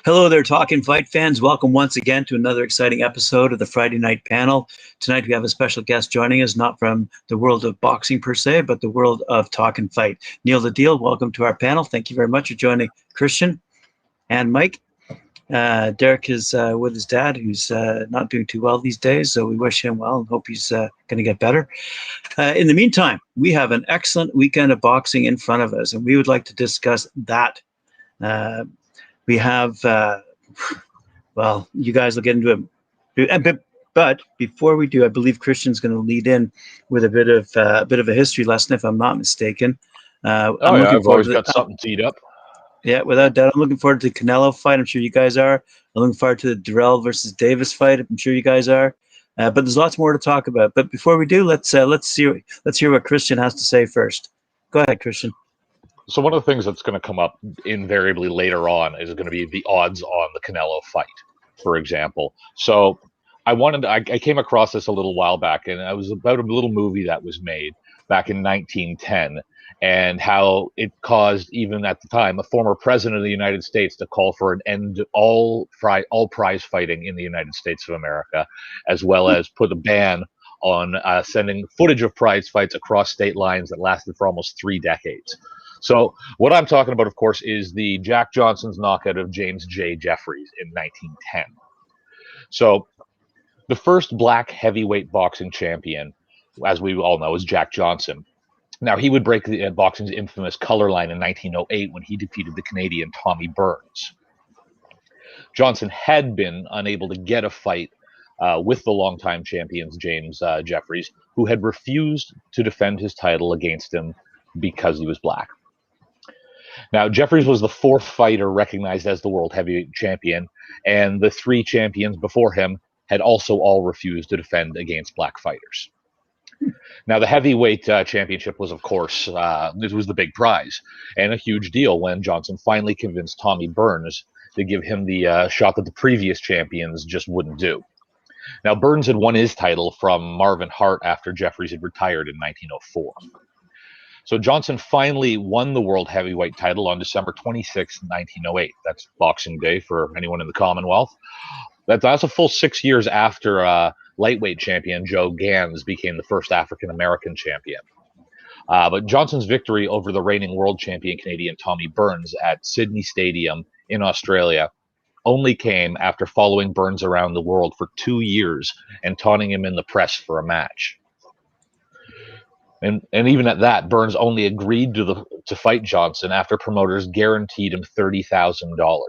Hello there, Talkin Fight fans. Welcome once again to another exciting episode of the Friday Night Panel. Tonight we have a special guest joining us, not from the world of boxing per se, but the world of Talkin Fight. Neil the Deal, welcome to our panel. Thank you very much for joining Christian and Mike. Derek is with his dad, who's not doing too well these days, so we wish him well and hope he's going to get better. In the meantime, we have an excellent weekend of boxing in front of us, and we would like to discuss that. We have, well, you guys will get into it. But before we do, I believe Christian's going to lead in with a bit of a history lesson, if I'm not mistaken. I've always got something teed up. Yeah, without doubt. I'm looking forward to the Canelo fight. I'm sure you guys are. I'm looking forward to the Dirrell versus Davis fight. I'm sure you guys are. But there's lots more to talk about. But before we do, let's hear what Christian has to say first. Go ahead, Christian. So one of the things that's going to come up invariably later on is going to be the odds on the Canelo fight, for example. So I came across this a little while back, and it was about a little movie that was made back in 1910, and how it caused, even at the time, a former president of the United States to call for an end to all prize fighting in the United States of America, as well as put a ban on sending footage of prize fights across state lines that lasted for almost 3 decades. So what I'm talking about, of course, is the Jack Johnson's knockout of James J. Jeffries in 1910. So the first black heavyweight boxing champion, as we all know, is Jack Johnson. Now, he would break the boxing's infamous color line in 1908 when he defeated the Canadian Tommy Burns. Johnson had been unable to get a fight with the longtime champions James Jeffries, who had refused to defend his title against him because he was black. Now, Jeffries was the 4th fighter recognized as the world heavyweight champion, and the 3 champions before him had also all refused to defend against black fighters. Now, the heavyweight championship was, of course, this was the big prize, and a huge deal when Johnson finally convinced Tommy Burns to give him the shot that the previous champions just wouldn't do. Now, Burns had won his title from Marvin Hart after Jeffries had retired in 1904. So Johnson finally won the world heavyweight title on December 26, 1908. That's Boxing Day for anyone in the Commonwealth. That's a full 6 years after lightweight champion Joe Gans became the first African-American champion. But Johnson's victory over the reigning world champion Canadian Tommy Burns at Sydney Stadium in Australia only came after following Burns around the world for 2 years and taunting him in the press for a match. And even at that, Burns only agreed to fight Johnson after promoters guaranteed him $30,000,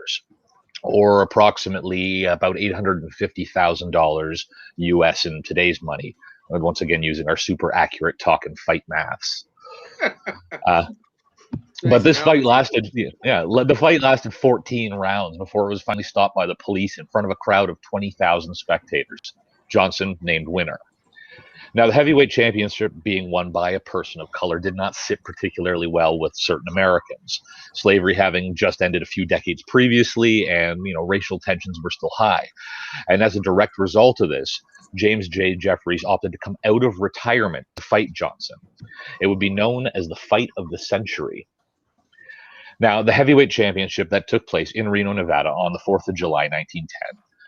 or approximately about $850,000 US in today's money. Once again, using our super accurate Talkin Fight maths. But this fight lasted, the fight lasted 14 rounds before it was finally stopped by the police in front of a crowd of 20,000 spectators. Johnson named winner. Now, the heavyweight championship being won by a person of color did not sit particularly well with certain Americans. Slavery having just ended a few decades previously, and racial tensions were still high. And as a direct result of this, James J. Jeffries opted to come out of retirement to fight Johnson. It would be known as the fight of the century. Now, the heavyweight championship that took place in Reno, Nevada on the 4th of July, 1910,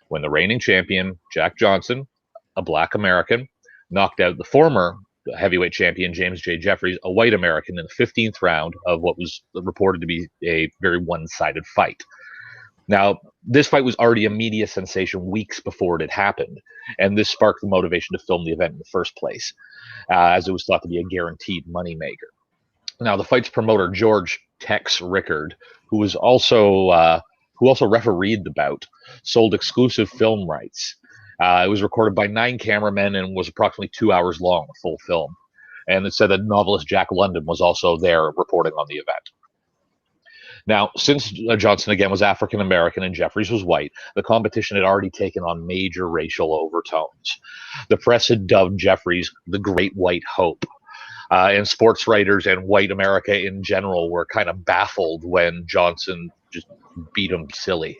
when the reigning champion, Jack Johnson, a black American, knocked out the former heavyweight champion, James J. Jeffries, a white American, in the 15th round of what was reported to be a very one-sided fight. Now, this fight was already a media sensation weeks before it had happened, and this sparked the motivation to film the event in the first place, as it was thought to be a guaranteed moneymaker. Now, the fight's promoter, George Tex Rickard, who also refereed the bout, sold exclusive film rights. It was recorded by 9 cameramen and was approximately 2 hours long, a full film. And it said that novelist Jack London was also there reporting on the event. Now, since Johnson, again, was African-American and Jeffries was white, the competition had already taken on major racial overtones. The press had dubbed Jeffries the Great White Hope. And sports writers and white America in general were kind of baffled when Johnson just beat him silly.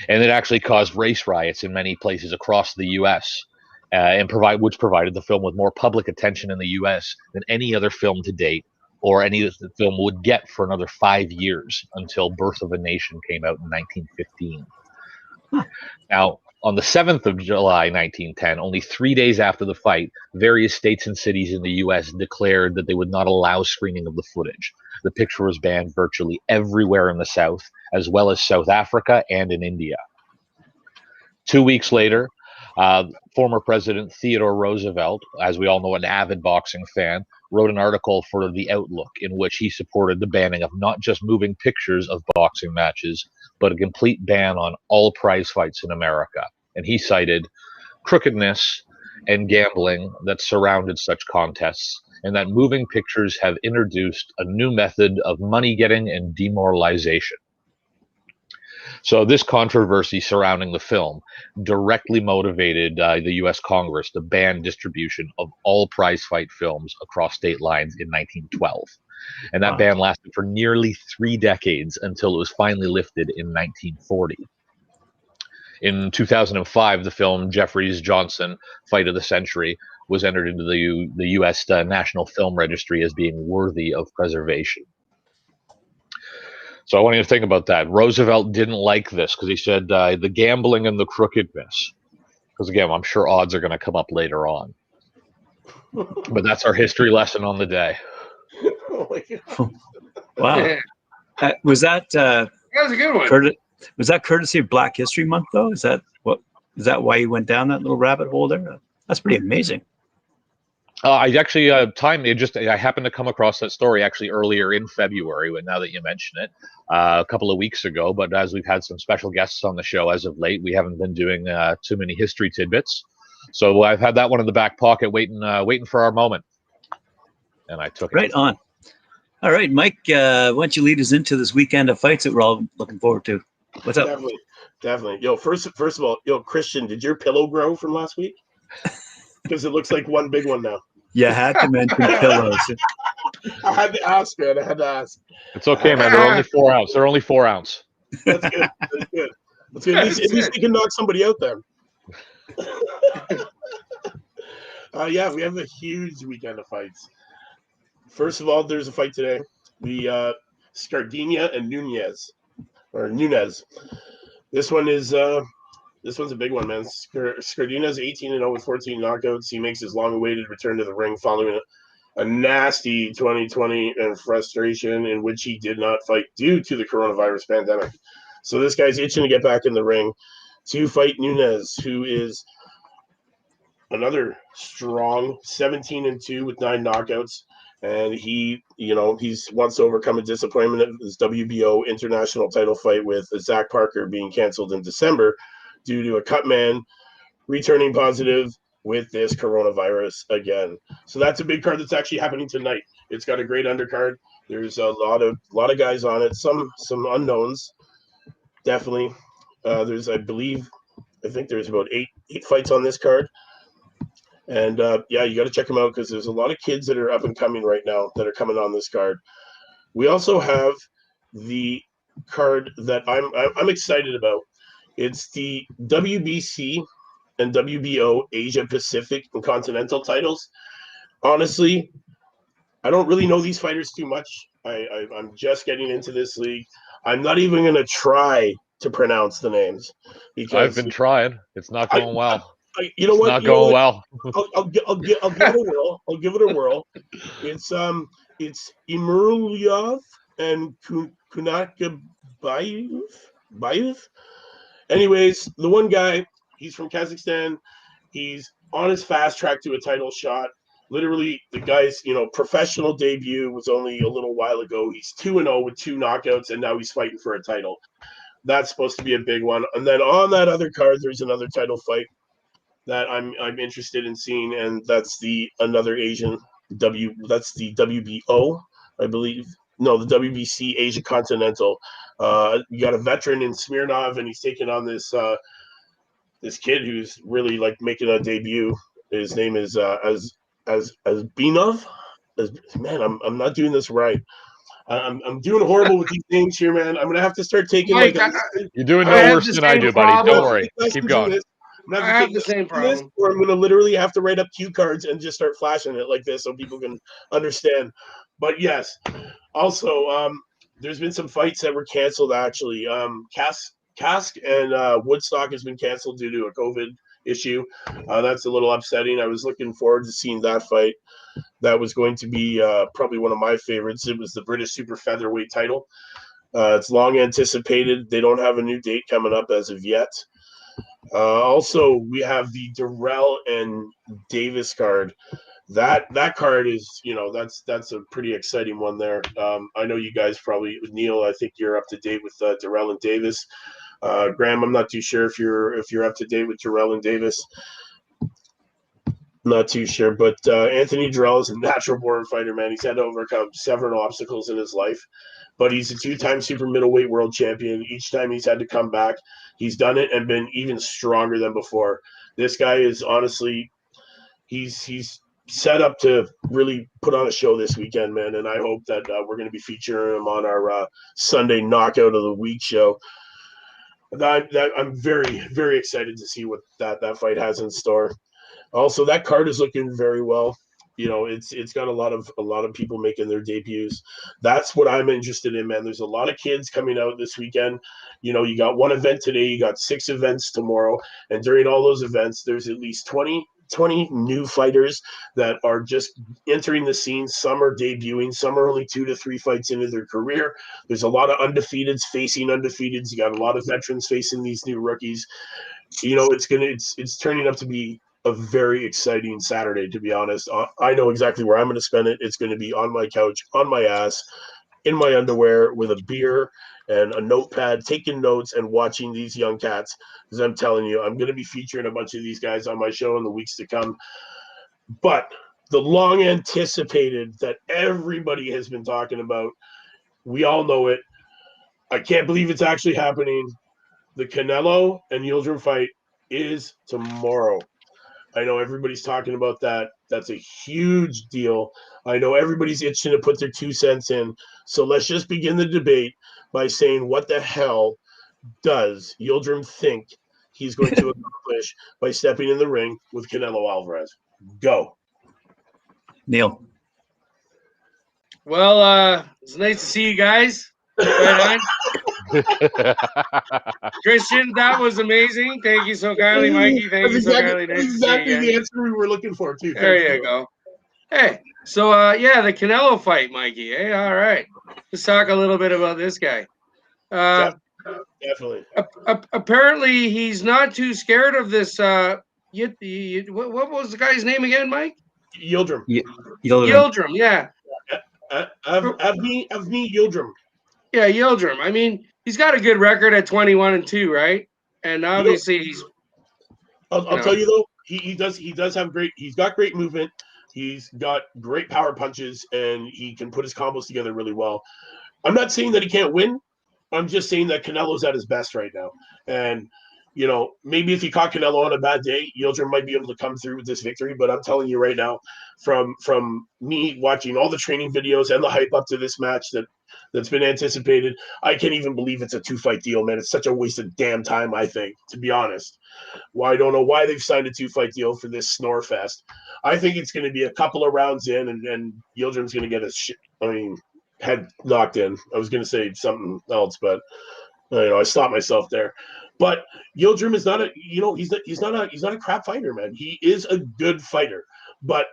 And it actually caused race riots in many places across the U.S., which provided the film with more public attention in the U.S. than any other film to date or any of the film would get for another 5 years until Birth of a Nation came out in 1915. Now, on the 7th of July, 1910, only 3 days after the fight, various states and cities in the U.S. declared that they would not allow screening of the footage. The picture was banned virtually everywhere in the South, as well as South Africa and in India. 2 weeks later, former President Theodore Roosevelt, as we all know, an avid boxing fan, wrote an article for The Outlook in which he supported the banning of not just moving pictures of boxing matches, but a complete ban on all prize fights in America. And he cited crookedness and gambling that surrounded such contests, and that moving pictures have introduced a new method of money getting and demoralization. So this controversy surrounding the film directly motivated the U.S. Congress to ban distribution of all prize fight films across state lines in 1912. And that ban lasted for nearly 3 decades until it was finally lifted in 1940. In 2005, the film Jeffries-Johnson, Fight of the Century, was entered into the U.S. National Film Registry as being worthy of preservation. So I want you to think about that. Roosevelt didn't like this because he said the gambling and the crookedness. Because again, I'm sure odds are going to come up later on. But that's our history lesson on the day. Oh my God. Wow. Was that That was a good one. Was that courtesy of Black History Month, though? Is that why you went down that little rabbit hole there? That's pretty amazing. I actually I happened to come across that story actually earlier in February. Now that you mention it, a couple of weeks ago. But as we've had some special guests on the show as of late, we haven't been doing too many history tidbits. So I've had that one in the back pocket, waiting for our moment, and I took it. Right on. All right, Mike, why don't you lead us into this weekend of fights that we're all looking forward to? What's up? Definitely. Yo, first of all, Christian, did your pillow grow from last week? Because it looks like one big one now. You had to mention pillows. I had to ask, man. I had to ask. It's okay, man. They're only 4 ounce. They're only 4 ounce. That's good. That's good. That's good. At least we can knock somebody out then. Yeah, we have a huge weekend of fights. First of all, there's a fight today. Scardina and Nunez. This one's a big one, man. Scardina's 18-0 with 14 knockouts. He makes his long-awaited return to the ring following a nasty 2020 and frustration in which he did not fight due to the coronavirus pandemic. So this guy's itching to get back in the ring to fight Nunez, who is another strong 17-2 with 9 knockouts. And he wants to overcome a disappointment of his WBO international title fight with Zach Parker being canceled in December due to a cut man returning positive with this coronavirus again. So that's a big card that's actually happening tonight. It's got a great undercard. There's a lot of guys on it. Some unknowns, definitely. I think there's about eight fights on this card. And you got to check them out because there's a lot of kids that are up and coming right now that are coming on this card. We also have the card that I'm excited about. It's the WBC and WBO Asia Pacific and Continental titles. Honestly, I don't really know these fighters too much. I'm just getting into this league. I'm not even going to try to pronounce the names because I've been trying. It's not going well. You know what? It's not going well. I'll give it a whirl. I'll give it a whirl. It's Imuryov and Kunakabayev. Anyways, the one guy, he's from Kazakhstan. He's on his fast track to a title shot. Literally, the guy's professional debut was only a little while ago. He's 2-0 with 2 knockouts, and now he's fighting for a title. That's supposed to be a big one. And then on that other card, there's another title fight that I'm interested in seeing, and that's another Asian that's the WBO, I believe. No, the WBC Asia Continental. You got a veteran in Smirnov, and he's taking on this kid who's really making a debut. His name is Azbinov. Man, I'm not doing this right. I'm doing horrible with these names here, man. I'm gonna have to start taking you're doing no worse than I do, buddy. Don't worry. Keep going. I have the same problem. Or I'm going to literally have to write up cue cards and just start flashing it like this so people can understand. But yes, also there's been some fights that were canceled actually. Cask and Woodstock has been canceled due to a COVID issue. That's a little upsetting. I was looking forward to seeing that fight. That was going to be probably one of my favorites. It was the British super featherweight title. It's long anticipated. They don't have a new date coming up as of yet. Also, we have the Dirrell and Davis card. That card is, that's a pretty exciting one there. I know you guys probably, Neil, I think you're up to date with Dirrell and Davis. Graham, I'm not too sure if you're up to date with Dirrell and Davis. Not too sure, but Anthony Dirrell is a natural-born fighter, man. He's had to overcome several obstacles in his life, but he's a two-time super middleweight world champion. Each time he's had to come back, he's done it and been even stronger than before. This guy is honestly, he's set up to really put on a show this weekend, man, and I hope that we're going to be featuring him on our Sunday Knockout of the Week show. I'm very, very excited to see what that fight has in store. Also, that card is looking very well. It's got a lot of people making their debuts. That's what I'm interested in, man. There's a lot of kids coming out this weekend. You got one event today, you got 6 events tomorrow, and during all those events, there's at least 20 new fighters that are just entering the scene. Some are debuting, some are only 2 to 3 fights into their career. There's a lot of undefeateds facing undefeateds. You got a lot of veterans facing these new rookies. It's turning up to be a very exciting Saturday, to be honest. I know exactly where I'm going to spend it. It's going to be on my couch, on my ass, in my underwear, with a beer and a notepad, taking notes and watching these young cats. Because I'm telling you, I'm going to be featuring a bunch of these guys on my show in the weeks to come. But the long anticipated that everybody has been talking about, we all know it. I can't believe it's actually happening. The Canelo and Yildirim fight is tomorrow. I know everybody's talking about that. That's a huge deal. I know everybody's itching to put their 2 cents in. So let's just begin the debate by saying, what the hell does Yildirim think he's going to accomplish by stepping in the ring with Canelo Alvarez? Go. Neil. Well, it's nice to see you guys. Right on. Christian, that was amazing. Thank you so kindly, Mikey. Thank you so kindly. Nice exactly the answer we were looking for, too. There you go. Hey, so the Canelo fight, Mikey. Hey, all right. Let's talk a little bit about this guy. Definitely. Apparently, he's not too scared of this. What was the guy's name again, Mike? Yildirim. Yildirim, yeah. Avni Yildirim. Yeah, Yildirim. I mean, he's got a good record at 21-2, right? And obviously, he's. I'll tell you though, he does have great. He's got great movement. He's got great power punches, and he can put his combos together really well. I'm not saying that he can't win. I'm just saying that Canelo's at his best right now, and maybe if he caught Canelo on a bad day, Yildirim might be able to come through with this victory. But I'm telling you right now, from me watching all the training videos and the hype up to this match that's been anticipated, I can't even believe it's a 2-fight deal, man. It's such a waste of damn time, I think, to be honest. Well, I don't know why they've signed a 2-fight deal for this snore fest. I think it's going to be a couple of rounds in, and Yildirim's going to get his head knocked in. I was going to say something else, but I stopped myself there. But Yildirim is not he's not a crap fighter, man. He is a good fighter, but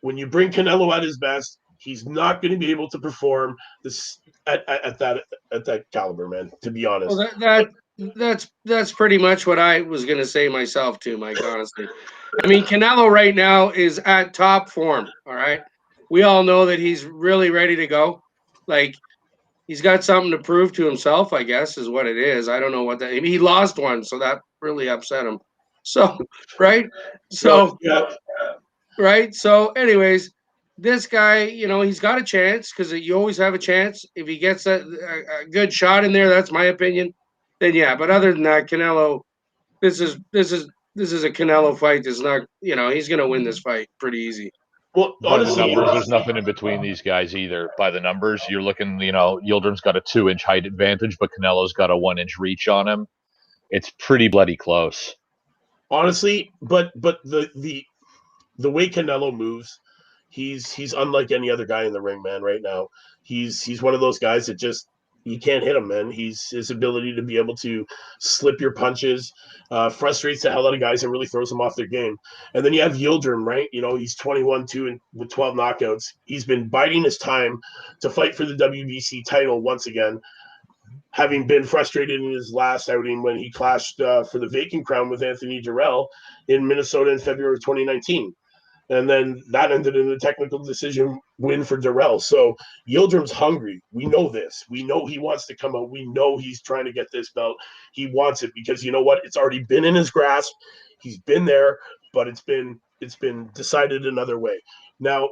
when you bring Canelo at his best, he's not going to be able to perform this at that caliber, man. To be honest, well, that's pretty much what I was going to say myself too, Mike. Honestly, I mean, Canelo right now is at top form. All right, we all know that he's really ready to go. Like, he's got something to prove to himself, I guess, is what it is. I don't know what that. I mean, he lost one, so that really upset him. So, right? So, right? So, anyways, this guy, he's got a chance, because you always have a chance. If he gets a good shot in there, that's my opinion, then yeah. But other than that, Canelo, this is a Canelo fight. That's not, he's going to win this fight pretty easy. Well, honestly, by the numbers, there's nothing in between these guys either. By the numbers, you're looking, Yildirim's got a 2-inch height advantage, but Canelo's got a 1-inch reach on him. It's pretty bloody close. Honestly, but the way Canelo moves, he's unlike any other guy in the ring, man. Right now, he's one of those guys that just you can't hit him, man. His ability to be able to slip your punches frustrates the hell out of guys and really throws them off their game. And then you have Yildirim, right? You know, he's 21-2 and with 12 knockouts. He's been biding his time to fight for the WBC title once again, having been frustrated in his last outing when he clashed for the vacant crown with Anthony Dirrell in Minnesota in February of 2019. And then that ended in a technical decision win for Dirrell. So Yildirim's hungry. We know this. We know he wants to come out. We know he's trying to get this belt. He wants it because you know what? It's already been in his grasp. He's been there, but it's been decided another way. Now,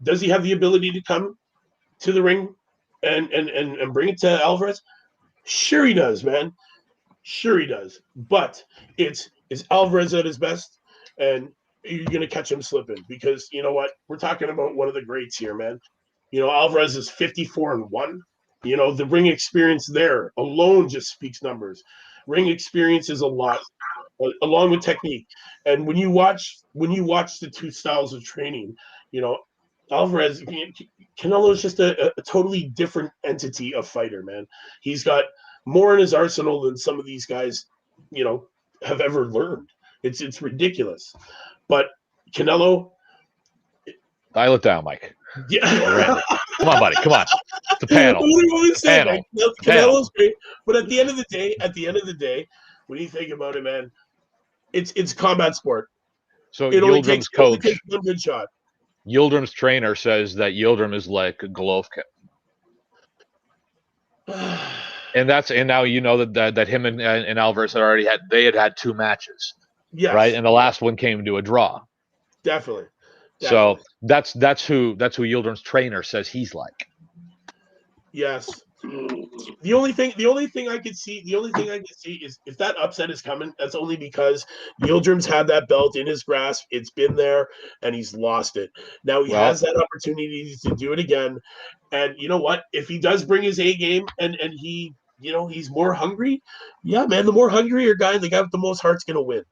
does he have the ability to come to the ring and bring it to Alvarez? Sure he does, man. Sure he does. But is Alvarez at his best? And you're going to catch him slipping because you know what? We're talking about one of the greats here, man. You know, Alvarez is 54-1. You know, the ring experience there alone just speaks numbers. Ring experience is a lot, along with technique. And when you watch the two styles of training, you know, Alvarez, Canelo is just a totally different entity of fighter, man. He's got more in his arsenal than some of these guys, you know, have ever learned. It's ridiculous. But Canelo, dial it down, Mike. Yeah, come on, buddy. Come on. It's a panel. Panel. Canelo's great, but at the end of the day, when you think about it, man, it's combat sport. So Yildram's coach, takes one good shot. Yildram's trainer says that Yildirim is like Golovkin. And now you know that him and Alvarez had had two matches. Yes. Right, and the last one came to a draw. Definitely. So that's who Yildirim's trainer says he's like. Yes. The only thing I could see is if that upset is coming, that's only because Yildirim's had that belt in his grasp. It's been there, and he's lost it. Now he has that opportunity to do it again. And you know what? If he does bring his A game and he, you know, he's more hungry, yeah, man, the more hungrier guy, the guy with the most heart's gonna win.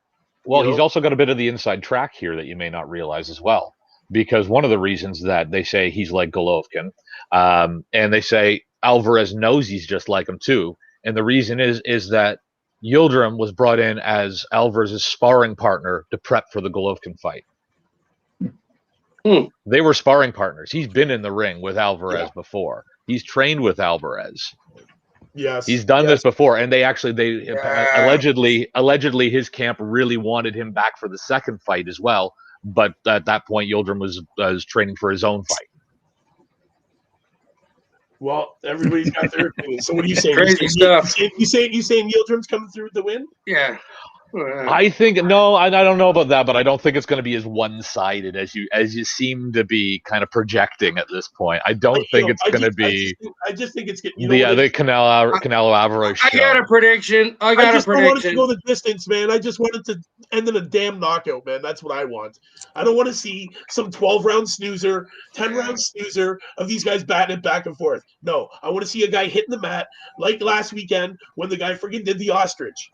Well, he's also got a bit of the inside track here that you may not realize as well, because one of the reasons that they say he's like Golovkin, and they say Alvarez knows he's just like him too, and the reason is that Yildirim was brought in as Alvarez's sparring partner to prep for the Golovkin fight. They were sparring partners. He's been in the ring with Alvarez before. He's trained with Alvarez. Yes, he's done this before, and allegedly his camp really wanted him back for the second fight as well. But at that point, Yildirim was training for his own fight. Well, everybody's got their opinion. So what are you saying? Crazy stuff. You saying Yildirim's coming through with the win? Yeah. I think no, I don't know about that, but I don't think it's going to be as one-sided as you seem to be kind of projecting at this point. I don't think it's going to be. I just think it's getting. The Canelo Alvarez show. I got a prediction. I just don't want it to go the distance, man. I just want it to end in a damn knockout, man. That's what I want. I don't want to see some 12-round snoozer, 10-round snoozer of these guys batting it back and forth. No, I want to see a guy hitting the mat like last weekend when the guy freaking did the ostrich.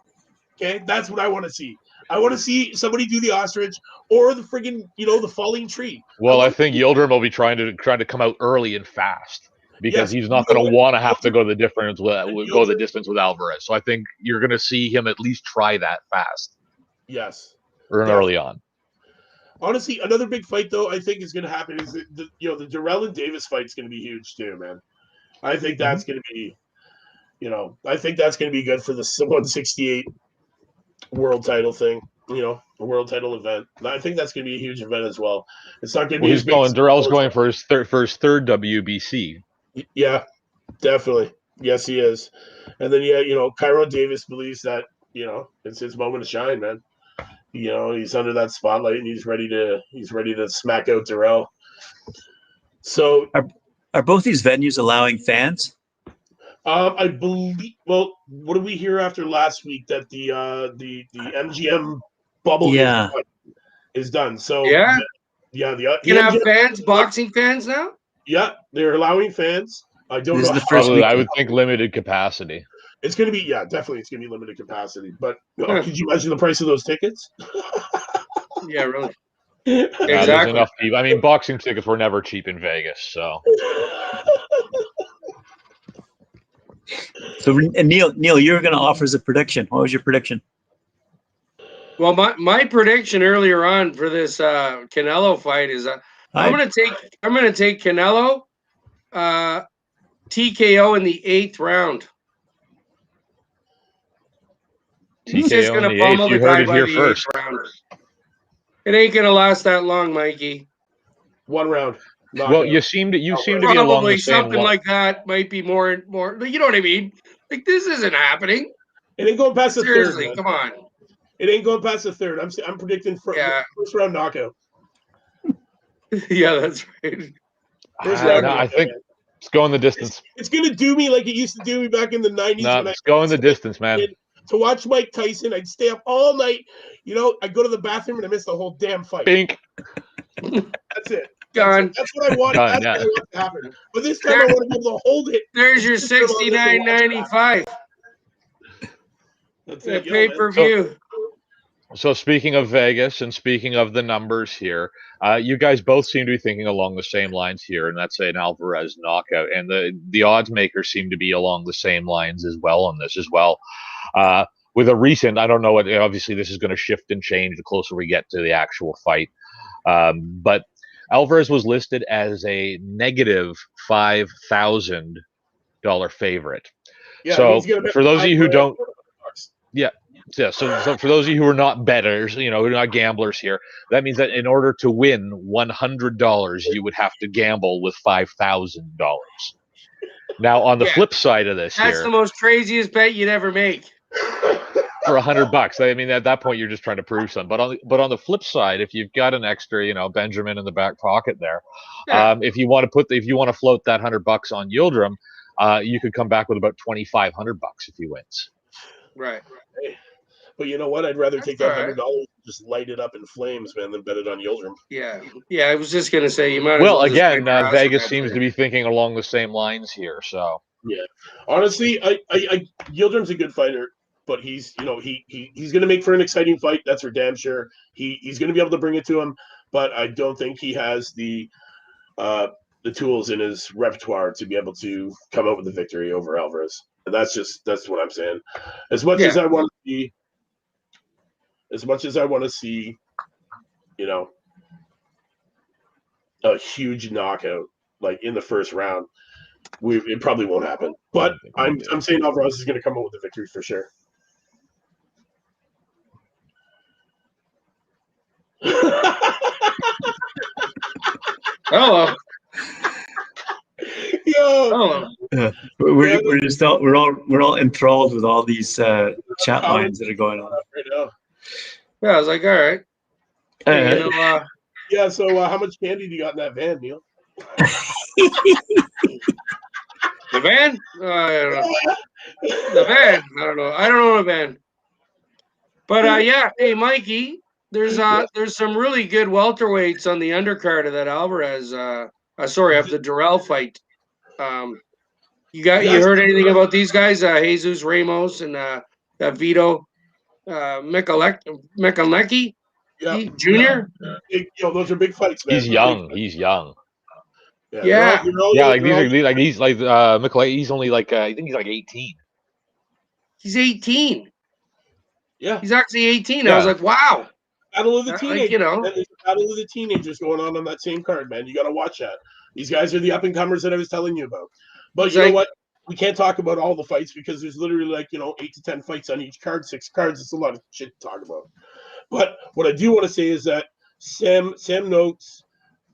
Okay, that's what I want to see. I want to see somebody do the ostrich or the friggin', the falling tree. Well, I think Yildirim will be trying to come out early and fast because he's not going to want to have to go the distance with Alvarez. So I think you're going to see him at least try that fast. Yes. Or early on. Honestly, another big fight though I think is going to happen is the Dirrell and Davis fight is going to be huge too, man. I think that's going to be, I think that's going to be good for the 168. World title thing, a world title event. I think that's going to be a huge event as well. It's not going to be. Dirrell's going for his third WBC. Yeah, definitely. Yes, he is. And then Cairo Davis believes that it's his moment to shine, man. He's under that spotlight and he's ready to smack out Dirrell. So, are both these venues allowing fans? I believe. Well, what did we hear after last week that the MGM bubble is done? So you can have fans, boxing fans now. Yeah, they're allowing fans. I don't know. I would think limited capacity. It's going to be definitely. It's going to be limited capacity. But could you imagine the price of those tickets? Yeah, really. There's Exactly. enough people. I mean, boxing tickets were never cheap in Vegas, so. So and Neil, you were going to offer as a prediction. What was your prediction? Well, my prediction earlier on for this Canelo fight is I'm gonna take Canelo TKO in the 8th round. He's just TKO in gonna the 8th. pummel the You heard guy it by here the first. 8th round. It ain't gonna last that long, Mikey. 1 round. Well, you seem to be along Probably the same something like that might be more. You know what I mean? Like, this isn't happening. It ain't going past the Seriously, third. come on. It ain't going past the third. I'm predicting first round knockout. Yeah, that's right. First round knockout. I think it's going the distance. It's gonna do me like it used to do me back in the 90s. No, when it's going the distance, man. To watch Mike Tyson, I'd stay up all night. You know, I'd go to the bathroom and I miss the whole damn fight. Bink. That's it. Gone. That's what I want. Done, That's what I want to happen. But this time I want to be able to hold it. There's your $69.95. That's The it. pay-per-view. So speaking of Vegas and speaking of the numbers here, you guys both seem to be thinking along the same lines here, and that's an Alvarez knockout. And the odds makers seem to be along the same lines as well on this as well. With a recent, I don't know what, obviously this is going to shift and change the closer we get to the actual fight. But Alvarez was listed as a negative $5,000 favorite. Yeah, so for those of you who don't, so for those of you who are not bettors, who are not gamblers here, that means that in order to win $100, you would have to gamble with $5,000. Now, on the flip side of this, that's the most craziest bet you'd ever make. For $100, I mean, at that point, you're just trying to prove something. But on the flip side, if you've got an extra, Benjamin in the back pocket there, if you want to float that $100 on Yildram, you could come back with about $2,500 if he wins. Right. But you know what? I'd rather take that $100, just light it up in flames, man, than bet it on Yildram. Yeah. I was just gonna say you might. Well, again, Vegas seems to be thinking along the same lines here. So yeah, honestly, I Yildram's a good fighter, but he's he's going to make for an exciting fight. That's for damn sure. He's going to be able to bring it to him, but I don't think he has the tools in his repertoire to be able to come out with a victory over Alvarez. And that's what I'm saying. As much as I want to see, a huge knockout like in the first round, it probably won't happen. But I'm saying Alvarez is going to come out with a victory for sure. Hello. Yo. We're all enthralled with all these chat lines that are going on. Yeah, I was like, all right. Yeah. So, how much candy do you got in that van, Neil? The van? I don't know. The van? I don't know. I don't own a van. But yeah, hey Mikey, there's some really good welterweights on the undercard of that Alvarez. Of the Dirrell fight. You heard anything about these guys? Jesus Ramos and Vito Mikalecki Jr. Those are big fights, man. He's young. Yeah. He's like McClay. He's only like I think he's like 18. He's 18. Yeah, he's actually 18. Yeah. I was like, wow. Battle of the teenagers. Battle of the teenagers going on that same card, man. You got to watch that. These guys are the up and comers that I was telling you about. But you know what? We can't talk about all the fights because there's literally 8 to 10 fights on each card, 6 cards. It's a lot of shit to talk about. But what I do want to say is that Sam Noakes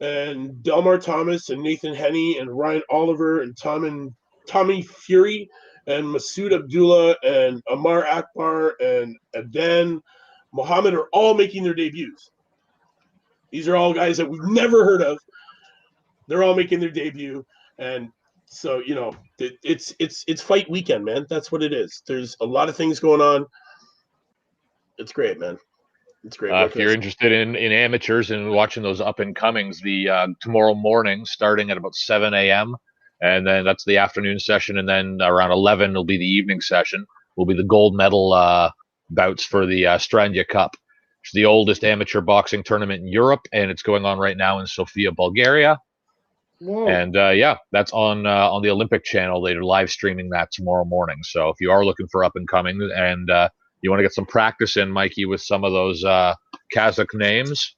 and Delmar Thomas and Nathan Henney and Ryan Oliver and Tommy Fury and Masood Abdullah and Amar Akbar and Adan Muhammad are all making their debuts. These are all guys that we've never heard of. They're all making their debut, and so it's fight weekend, man. That's what it is. There's a lot of things going on. It's great, man. It's great. If you're interested in amateurs and watching those up and comings, the tomorrow morning starting at about 7 a.m. and then that's the afternoon session, and then around 11 will be the evening session. Will be the gold medal bouts for the Stranya Cup. It's the oldest amateur boxing tournament in Europe, and it's going on right now in Sofia, Bulgaria. Whoa. And yeah, that's on the Olympic channel. They're live streaming that tomorrow morning. So if you are looking for up and coming and you want to get some practice in, Mikey, with some of those Kazakh names,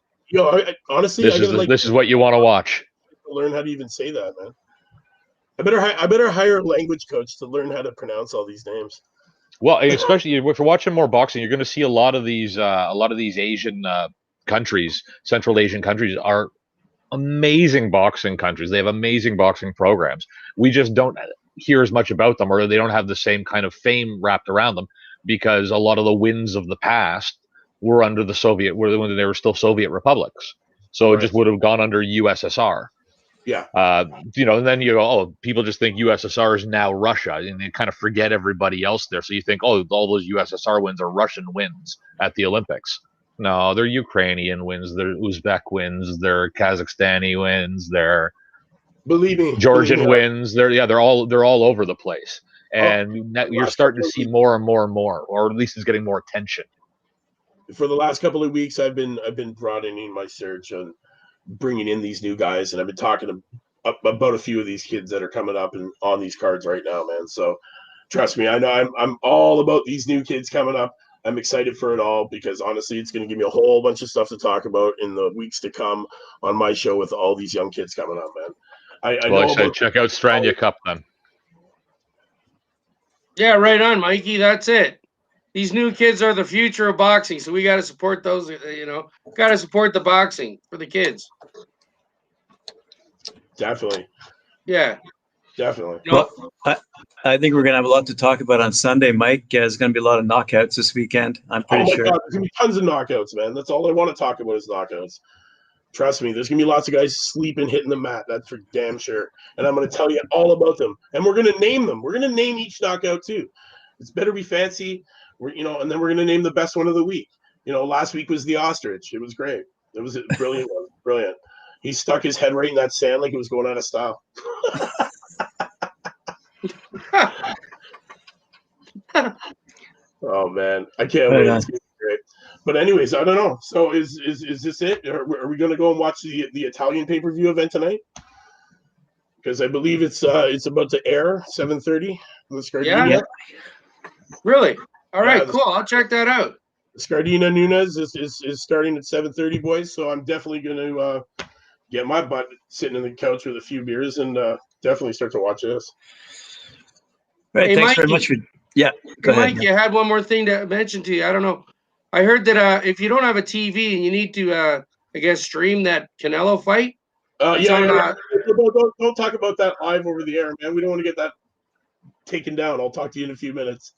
honestly, this is what you want to watch. Learn how to even say that, man. I better hire a language coach to learn how to pronounce all these names. Well, especially if you're watching more boxing, you're going to see a lot of these Asian countries, Central Asian countries, are amazing boxing countries. They have amazing boxing programs. We just don't hear as much about them, or they don't have the same kind of fame wrapped around them, because a lot of the wins of the past were under the Soviet, when they were still Soviet republics. So it just would have gone under USSR. Yeah. And then people just think USSR is now Russia, and they kind of forget everybody else there. So you think, all those USSR wins are Russian wins at the Olympics. No, they're Ukrainian wins, they're Uzbek wins, they're Kazakhstani wins, they're Georgian wins. They're all over the place, and you're starting to see more and more and more, or at least it's getting more attention. For the last couple of weeks, I've been broadening my search on bringing in these new guys, and I've been talking about a few of these kids that are coming up and on these cards right now, man. So trust me, I know I'm all about these new kids coming up. I'm excited for it all, because honestly, it's going to give me a whole bunch of stuff to talk about in the weeks to come on my show with all these young kids coming up, man. I said check out Stranya Cup then. Yeah, right on, Mikey. That's it. These new kids are the future of boxing, so we got to support those. Got to support the boxing for the kids. Definitely. Yeah. Definitely. Well, I think we're going to have a lot to talk about on Sunday, Mike. There's going to be a lot of knockouts this weekend, I'm pretty sure. God, there's going to be tons of knockouts, man. That's all I want to talk about is knockouts. Trust me, there's going to be lots of guys sleeping, hitting the mat. That's for damn sure. And I'm going to tell you all about them. And we're going to name them. We're going to name each knockout, too. It's better be fancy. And then we're going to name the best one of the week. Last week was the ostrich. It was great. It was a brilliant one. Brilliant. He stuck his head right in that sand like it was going out of style. Oh man, I can't wait. It's gonna be great. But anyways, I don't know. So is this it? Are we going to go and watch the Italian pay-per-view event tonight? Because I believe it's about to air 7:30. Yeah. Really? All right, cool. I'll check that out. Scardina Nunes is starting at 7:30, boys. So I'm definitely going to get my butt sitting on the couch with a few beers and definitely start to watch this. Right. Hey, thanks Mikey, very much for. Yeah. Go ahead. Mike, I had one more thing to mention to you. I don't know. I heard that if you don't have a TV and you need to, I guess, stream that Canelo fight. Don't talk about that live over the air, man. We don't want to get that taken down. I'll talk to you in a few minutes.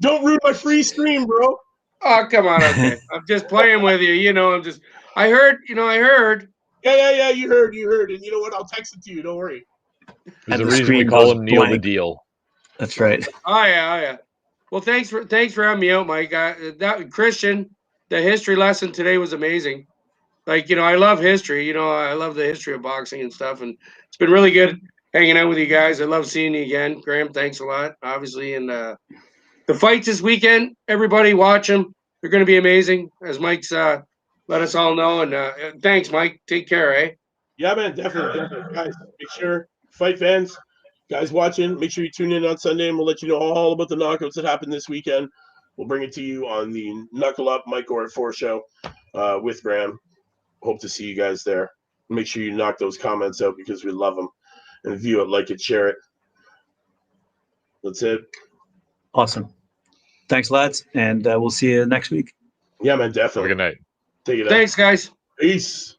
Don't ruin my free stream, bro. Oh, come on. Okay. I'm just playing with you. I heard. Yeah. You heard. And you know what? I'll text it to you. Don't worry. There's a reason we call him Neil the Deal. That's right. Oh yeah. Well, thanks for having me out, Mike. Christian, the history lesson today was amazing. I love history. I love the history of boxing and stuff, and it's been really good hanging out with you guys. I love seeing you again, Graham. Thanks a lot, obviously. And the fights this weekend, everybody watch them. They're going to be amazing, as Mike's let us all know. And thanks, Mike. Take care, eh? Yeah, man, definitely. Guys, make sure, fight fans, guys watching, make sure you tune in on Sunday, and we'll let you know all about the knockouts that happened this weekend. We'll bring it to you on the Knuckle Up Mike Gore at 4 show with Graham. Hope to see you guys there. Make sure you knock those comments out because we love them. And view it, like it, share it. That's it. Awesome. Thanks, lads. And we'll see you next week. Yeah, man, definitely. Have a good night. Take it out. Thanks, guys. Peace.